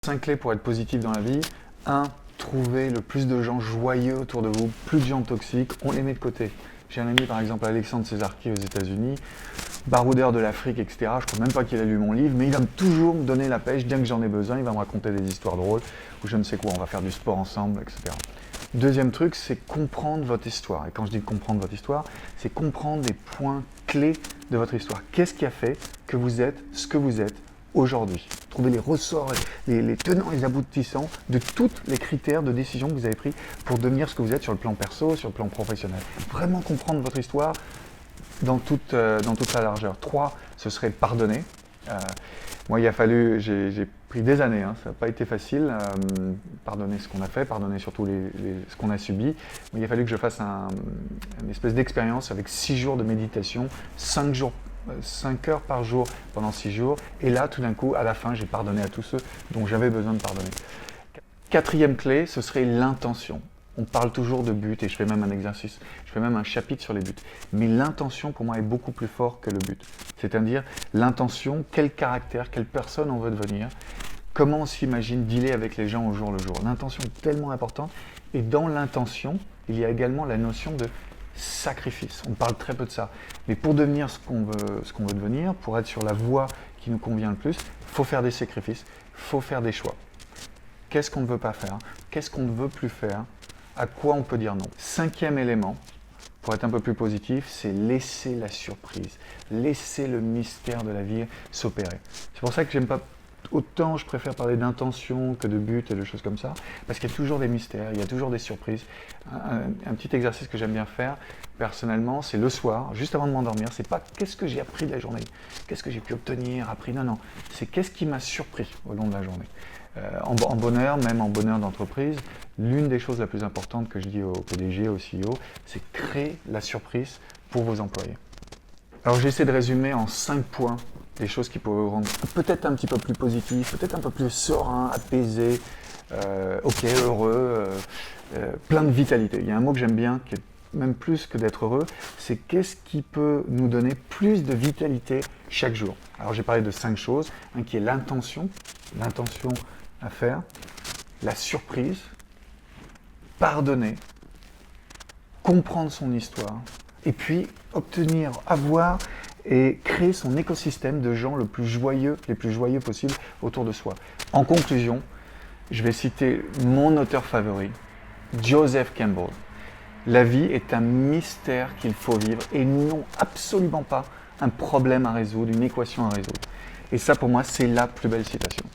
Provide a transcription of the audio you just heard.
5 clés pour être positif dans la vie. 1. Trouvez le plus de gens joyeux autour de vous, plus de gens toxiques, on les met de côté. J'ai un ami par exemple, Alexandre Césarki aux États-Unis, baroudeur de l'Afrique, etc. Je ne crois même pas qu'il a lu mon livre, mais il va toujours me donner la pêche dès que j'en ai besoin. Il va me raconter des histoires drôles ou je ne sais quoi, on va faire du sport ensemble, etc. Deuxième truc, c'est comprendre votre histoire. Et quand je dis comprendre votre histoire, c'est comprendre les points clés de votre histoire. Qu'est-ce qui a fait que vous êtes ce que vous êtes aujourd'hui? Trouver les ressorts, les tenants et les aboutissants de tous les critères de décision que vous avez pris pour devenir ce que vous êtes sur le plan perso, sur le plan professionnel. Vraiment comprendre votre histoire dans toute sa largeur. 3, ce serait pardonner. Moi, il a fallu, j'ai pris des années, hein, ça n'a pas été facile, pardonner ce qu'on a fait, pardonner surtout ce qu'on a subi. Mais il a fallu que je fasse une espèce d'expérience avec 6 jours de méditation, 5 heures par jour pendant 6 jours. Et là, tout d'un coup, à la fin, j'ai pardonné à tous ceux dont j'avais besoin de pardonner. 4e clé, ce serait l'intention. On parle toujours de but et je fais même un exercice, je fais même un chapitre sur les buts. Mais l'intention, pour moi, est beaucoup plus fort que le but. C'est-à-dire l'intention, quel caractère, quelle personne on veut devenir, comment on s'imagine dealer avec les gens au jour le jour. L'intention est tellement importante et dans l'intention, il y a également la notion de sacrifice. On parle très peu de ça. Mais pour devenir ce qu'on veut devenir, pour être sur la voie qui nous convient le plus, il faut faire des sacrifices, il faut faire des choix. Qu'est-ce qu'on ne veut pas faire? Qu'est-ce qu'on ne veut plus faire? À quoi on peut dire non? 5e élément, pour être un peu plus positif, c'est laisser la surprise, laisser le mystère de la vie s'opérer. C'est pour ça que j'aime pas autant, je préfère parler d'intention que de but et de choses comme ça, parce qu'il y a toujours des mystères, il y a toujours des surprises. Un petit exercice que j'aime bien faire, personnellement, c'est le soir, juste avant de m'endormir, c'est pas qu'est-ce que j'ai appris de la journée, qu'est-ce que j'ai pu obtenir, appris, non, c'est qu'est-ce qui m'a surpris au long de la journée. En bonheur, même en bonheur d'entreprise, l'une des choses la plus importantes que je dis au PDG, au CEO, c'est créer la surprise pour vos employés. Alors j'essaie de résumer en 5 points des choses qui pourraient vous rendre peut-être un petit peu plus positif, peut-être un peu plus serein, apaisé, heureux, plein de vitalité. Il y a un mot que j'aime bien, qui est même plus que d'être heureux, c'est qu'est-ce qui peut nous donner plus de vitalité chaque jour. Alors j'ai parlé de 5 choses, un qui est l'intention à faire, la surprise, pardonner, comprendre son histoire, et puis obtenir, avoir et créer son écosystème de gens les plus joyeux possible autour de soi. En conclusion, je vais citer mon auteur favori, Joseph Campbell. La vie est un mystère qu'il faut vivre et non absolument pas un problème à résoudre, une équation à résoudre. Et ça pour moi, c'est la plus belle citation.